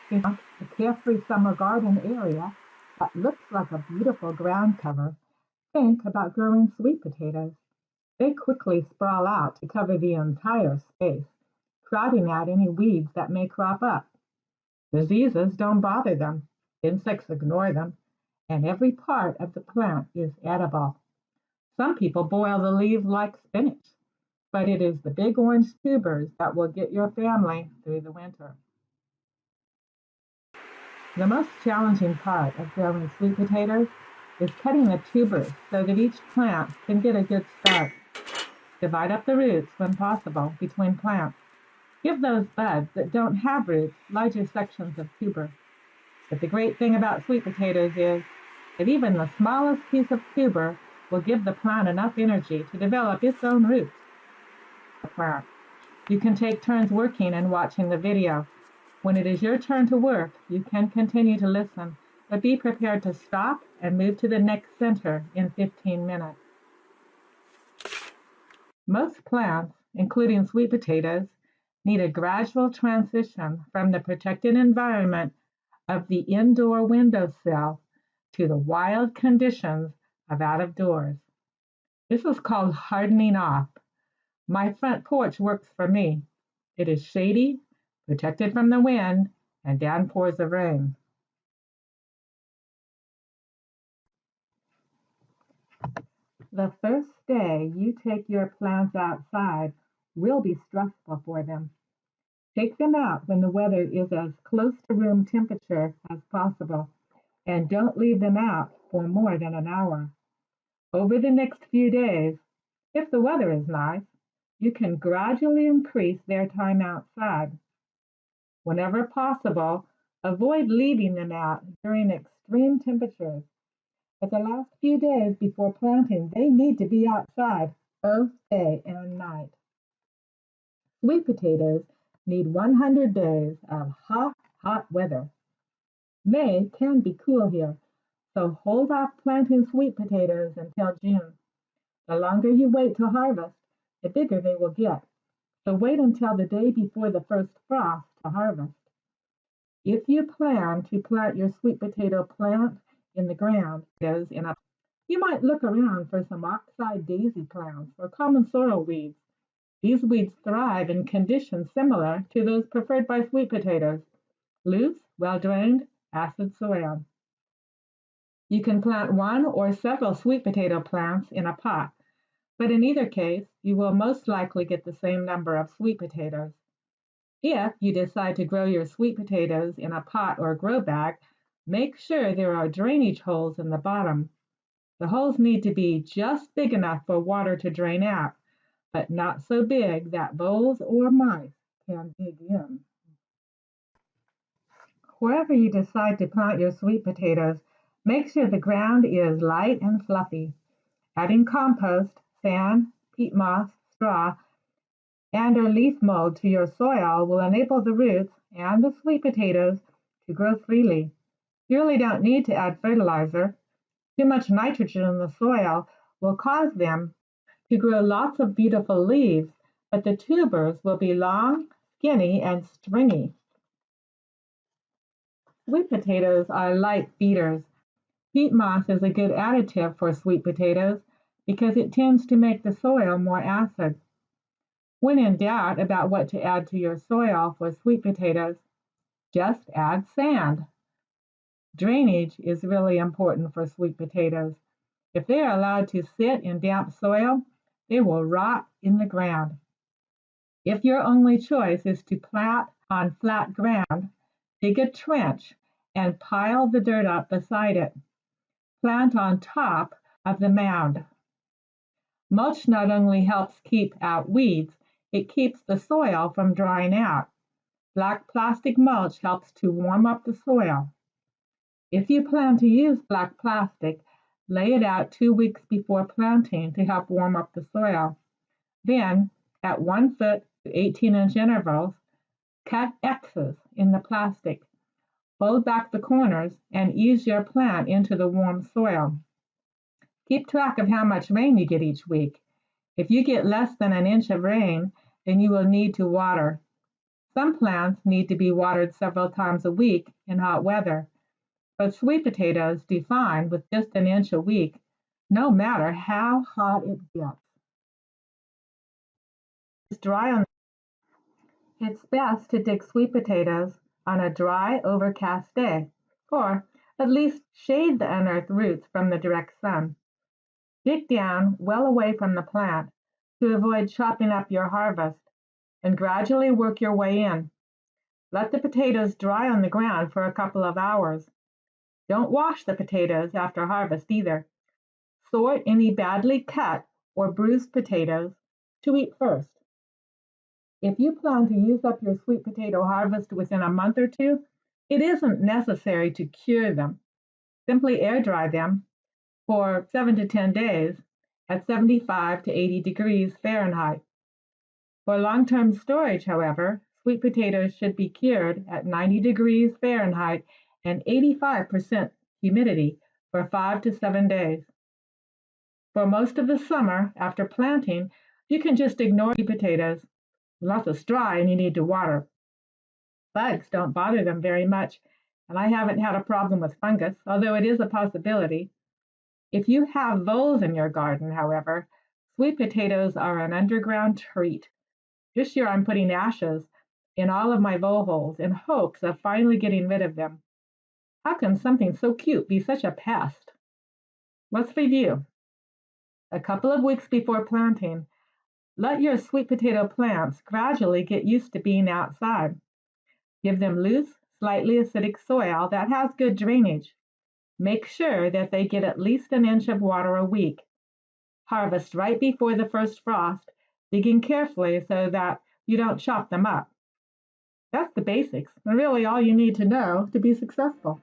If you want a carefree summer garden area that looks like a beautiful ground cover, think about growing sweet potatoes. They quickly sprawl out to cover the entire space, crowding out any weeds that may crop up. Diseases don't bother them, insects ignore them, and every part of the plant is edible. Some people boil the leaves like spinach, but it is the big orange tubers that will get your family through the winter. The most challenging part of growing sweet potatoes is cutting the tubers so that each plant can get a good start. Divide up the roots when possible between plants. Give those buds that don't have roots larger sections of tuber. But the great thing about sweet potatoes is that even the smallest piece of tuber will give the plant enough energy to develop its own roots. The plant. You can take turns working and watching the video. When it is your turn to work, you can continue to listen, but be prepared to stop and move to the next center in 15 minutes. Most plants, including sweet potatoes, need a gradual transition from the protected environment of the indoor windowsill to the wild conditions of out of doors. This is called hardening off. My front porch works for me. It is shady, protected from the wind and downpours of rain. The first day you take your plants outside will be stressful for them. Take them out when the weather is as close to room temperature as possible, and don't leave them out for more than an hour. Over the next few days, if the weather is nice, you can gradually increase their time outside. Whenever possible, avoid leaving them out during extreme temperatures. But the last few days before planting, they need to be outside both day and night. Sweet potatoes need 100 days of hot, hot weather. May can be cool here, so hold off planting sweet potatoes until June. The longer you wait to harvest, the bigger they will get. So wait until the day before the first frost to harvest. If you plan to plant your sweet potato plant in the ground, you might look around for some oxeye daisy plants or common sorrel weeds. These weeds thrive in conditions similar to those preferred by sweet potatoes: loose, well-drained, acid soil. You can plant one or several sweet potato plants in a pot, but in either case, you will most likely get the same number of sweet potatoes. If you decide to grow your sweet potatoes in a pot or grow bag, make sure there are drainage holes in the bottom. The holes need to be just big enough for water to drain out, but not so big that voles or mice can dig in. Wherever you decide to plant your sweet potatoes, make sure the ground is light and fluffy. Adding compost, sand, peat moss, straw, and or leaf mold to your soil will enable the roots and the sweet potatoes to grow freely. You really don't need to add fertilizer. Too much nitrogen in the soil will cause them to grow lots of beautiful leaves, but the tubers will be long, skinny, and stringy. Sweet potatoes are light feeders. Peat moss is a good additive for sweet potatoes because it tends to make the soil more acid. When in doubt about what to add to your soil for sweet potatoes, just add sand. Drainage is really important for sweet potatoes. If they are allowed to sit in damp soil, they will rot in the ground. If your only choice is to plant on flat ground, dig a trench and pile the dirt up beside it. Plant on top of the mound. Mulch not only helps keep out weeds, it keeps the soil from drying out. Black plastic mulch helps to warm up the soil. If you plan to use black plastic, lay it out 2 weeks before planting to help warm up the soil. Then, at 1 foot to 18-inch intervals, cut X's in the plastic. Fold back the corners and ease your plant into the warm soil. Keep track of how much rain you get each week. If you get less than an inch of rain, then you will need to water. Some plants need to be watered several times a week in hot weather, but sweet potatoes do fine with just an inch a week, no matter how hot it gets. It's dry on. It's best to dig sweet potatoes on a dry, overcast day, or at least shade the unearthed roots from the direct sun. Dig down well away from the plant to avoid chopping up your harvest, and gradually work your way in. Let the potatoes dry on the ground for a couple of hours. Don't wash the potatoes after harvest either. Sort any badly cut or bruised potatoes to eat first. If you plan to use up your sweet potato harvest within a month or two, it isn't necessary to cure them. Simply air dry them for 7 to 10 days at 75 to 80 degrees Fahrenheit. For long-term storage, however, sweet potatoes should be cured at 90 degrees Fahrenheit and 85% humidity for 5 to 7 days. For most of the summer, after planting, you can just ignore sweet potatoes unless it's dry and you need to water. Bugs don't bother them very much, and I haven't had a problem with fungus, although it is a possibility. If you have voles in your garden, however, sweet potatoes are an underground treat. This year I'm putting ashes in all of my vole holes in hopes of finally getting rid of them. How can something so cute be such a pest? Let's review. A couple of weeks before planting, let your sweet potato plants gradually get used to being outside. Give them loose, slightly acidic soil that has good drainage. Make sure that they get at least an inch of water a week. Harvest right before the first frost, digging carefully so that you don't chop them up. That's the basics, and really all you need to know to be successful.